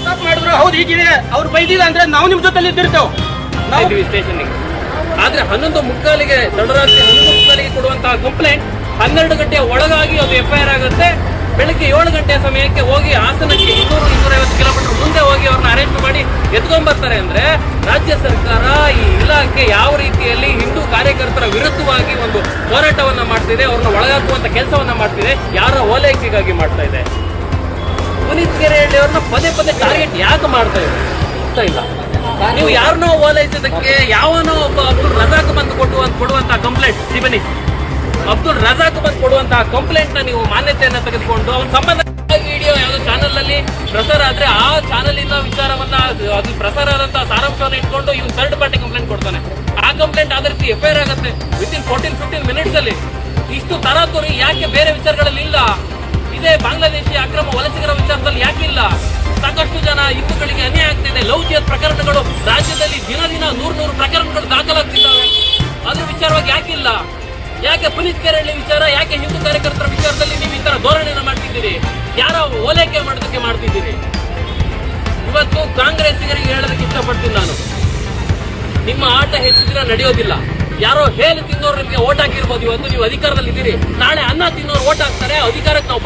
ತಪ್ಪು ಮಾಡಿದ್ರು ಹೌದು ಹೀಗಿದೆ ಅವ್ರು ಬೈದಿಲ್ಲ ಅಂದ್ರೆ ನಾವು ನಿಮ್ ಜೊತೆ ಇದ್ದಿರ್ತೇವೆ ಸ್ಟೇಷನ್ಗೆ. ಆದ್ರೆ 11:45ಗೆ ತಡರಾತ್ರಿ 11:45ಗೆ ಕೊಡುವಂತಹ ಕಂಪ್ಲೇಂಟ್ 12 ಗಂಟೆಯ ಒಳಗಾಗಿ ಅದು FIR ಆಗುತ್ತೆ. ಬೆಳಗ್ಗೆ 7 ಗಂಟೆಯ ಸಮಯಕ್ಕೆ ಹೋಗಿ ಹಾಸನಕ್ಕೆ 200-250 ಕಿಲೋಮೀಟರ್ ಮುಂದೆ ಹೋಗಿ ಅವ್ರನ್ನ ಅರೇಂಜ್ ಮಾಡಿ ಎತ್ಕೊಂಡ್ಬರ್ತಾರೆ. ಅಂದ್ರೆ ರಾಜ್ಯ ಸರ್ಕಾರ, ಈ ಇಲಾಖೆ ಯಾವ ರೀತಿಯಲ್ಲಿ ಹಿಂದೂ ಕಾರ್ಯಕರ್ತರ ವಿರುದ್ಧವಾಗಿ ಒಂದು ಹೋರಾಟವನ್ನ ಮಾಡ್ತಿದೆ, ಅವ್ರನ್ನ ಒಳಗಾಕುವಂತ ಕೆಲಸವನ್ನ ಮಾಡ್ತಿದೆ, ಯಾರ ಓಲೈಕೆಗಾಗಿ ಮಾಡ್ತಾ ಇದೆ. ಪುನೀತ್ ಕೆರೆಹಳ್ಳಿ ಅವ್ರನ್ನ ಪದೇ ಪದೇ ಟಾರ್ಗೆಟ್ ಯಾಕೆ ಮಾಡ್ತಾ ಇದೆ ಅಂತ ಇಲ್ಲ. ನೀವು ಯಾರನ್ನೋ ಓಲೈಸಿದಕ್ಕೆ ಯಾವನೋ ಒಬ್ಬ ಅಬ್ದುಲ್ ರಜಾಕ್ ಬಂದು ಕೊಡುವಂತಹ ಕಂಪ್ಲೇಂಟ್, ಬನ್ನಿ ಅಬ್ದುಲ್ ರಜಾಕ್ ಬಂದು ಕೊಡುವಂತಹ ಕಂಪ್ಲೇಂಟ್ ನ ನೀವು ಮಾನ್ಯತೆಯನ್ನ ತೆಗೆದುಕೊಂಡು ಅವನ ಸಂಬಂಧ ವಿಡಿಯೋ ಯಾವ್ದೋ ಚಾನಲ್ ಅಲ್ಲಿ ಪ್ರಸಾರ ಆದ್ರೆ ಆ ಚಾನಲ್ ಇಂದ ವಿಚಾರವನ್ನ ಅದು ಪ್ರಸಾರ ಆದಂತಹ ಸಾರಾಂಶವನ್ನು ಇಟ್ಕೊಂಡು ಇವ್ನು ಥರ್ಡ್ ಪಾರ್ಟಿ ಕಂಪ್ಲೇಂಟ್ ಕೊಡ್ತಾನೆ. ಆ ಕಂಪ್ಲೇಂಟ್ ಆಧರಿಸಿ FIR ಆಗುತ್ತೆ ವಿತಿನ್ 14-15 ಮಿನಿಟ್ಸ್ ಅಲ್ಲಿ. ಇಷ್ಟು ತರಾತುರಿ ಯಾಕೆ ಬೇರೆ ವಿಚಾರಗಳಲ್ಲಿ ಇಲ್ಲ? ಇದೇ ಬಾಂಗ್ಲಾದೇಶಿ ಅಕ್ರಮ ವಲಸಿಗರ ವಿಚಾರದಲ್ಲಿ ಯಾಕಿಲ್ಲ? ಸಾಕಷ್ಟು ಜನ ಹಿಂದೂಗಳಿಗೆ ಅನ್ಯಾಯ ಆಗ್ತಿದೆ. ಲವ್ ಜಿಹಾದ್ ಪ್ರಕರಣಗಳು ರಾಜ್ಯದಲ್ಲಿ ದಿನ 100 ಪ್ರಕರಣಗಳು ದಾಖಲಾಗ್ತಿದ್ದಾವೆ. ಅದ್ರ ವಿಚಾರವಾಗಿ ಯಾಕಿಲ್ಲ? ಯಾಕೆ ಪುನೀತ್ ಕೆರೆಹಳ್ಳಿ ವಿಚಾರ, ಯಾಕೆ ಹಿಂದೂ ಕಾರ್ಯಕರ್ತರ ವಿಚಾರದಲ್ಲಿ ನೀವು ಈ ತರ ಧೋರಣೆಯನ್ನು ಮಾಡ್ತಿದ್ದೀರಿ? ಯಾರ ಓಲೈಕೆ ಮಾಡೋದಕ್ಕೆ ಮಾಡ್ತಿದ್ದೀರಿ? ಇವತ್ತು ಕಾಂಗ್ರೆಸ್ಸಿಗರಿಗೆ ಹೇಳೋದಕ್ಕೆ ಇಷ್ಟಪಡ್ತೀನಿ ನಾನು, ನಿಮ್ಮ ಆಟ ಹೆಚ್ಚಿದ್ರೆ ನಡೆಯೋದಿಲ್ಲ. ಯಾರೋ ಹೇಳಿ ತಿನ್ನೋರು ನಿಮಗೆ ಓಟ್ ಹಾಕಿರ್ಬೋದು. ಇವತ್ತು ನೀವು ಅಧಿಕಾರದಲ್ಲಿ ಇದ್ದೀರಿ, ನಾಳೆ ಅನ್ನ ತಿನ್ನೋರು ಓಟ್ ಹಾಕ್ತಾರೆ, ಅಧಿಕಾರಕ್ಕೆ ನಾವು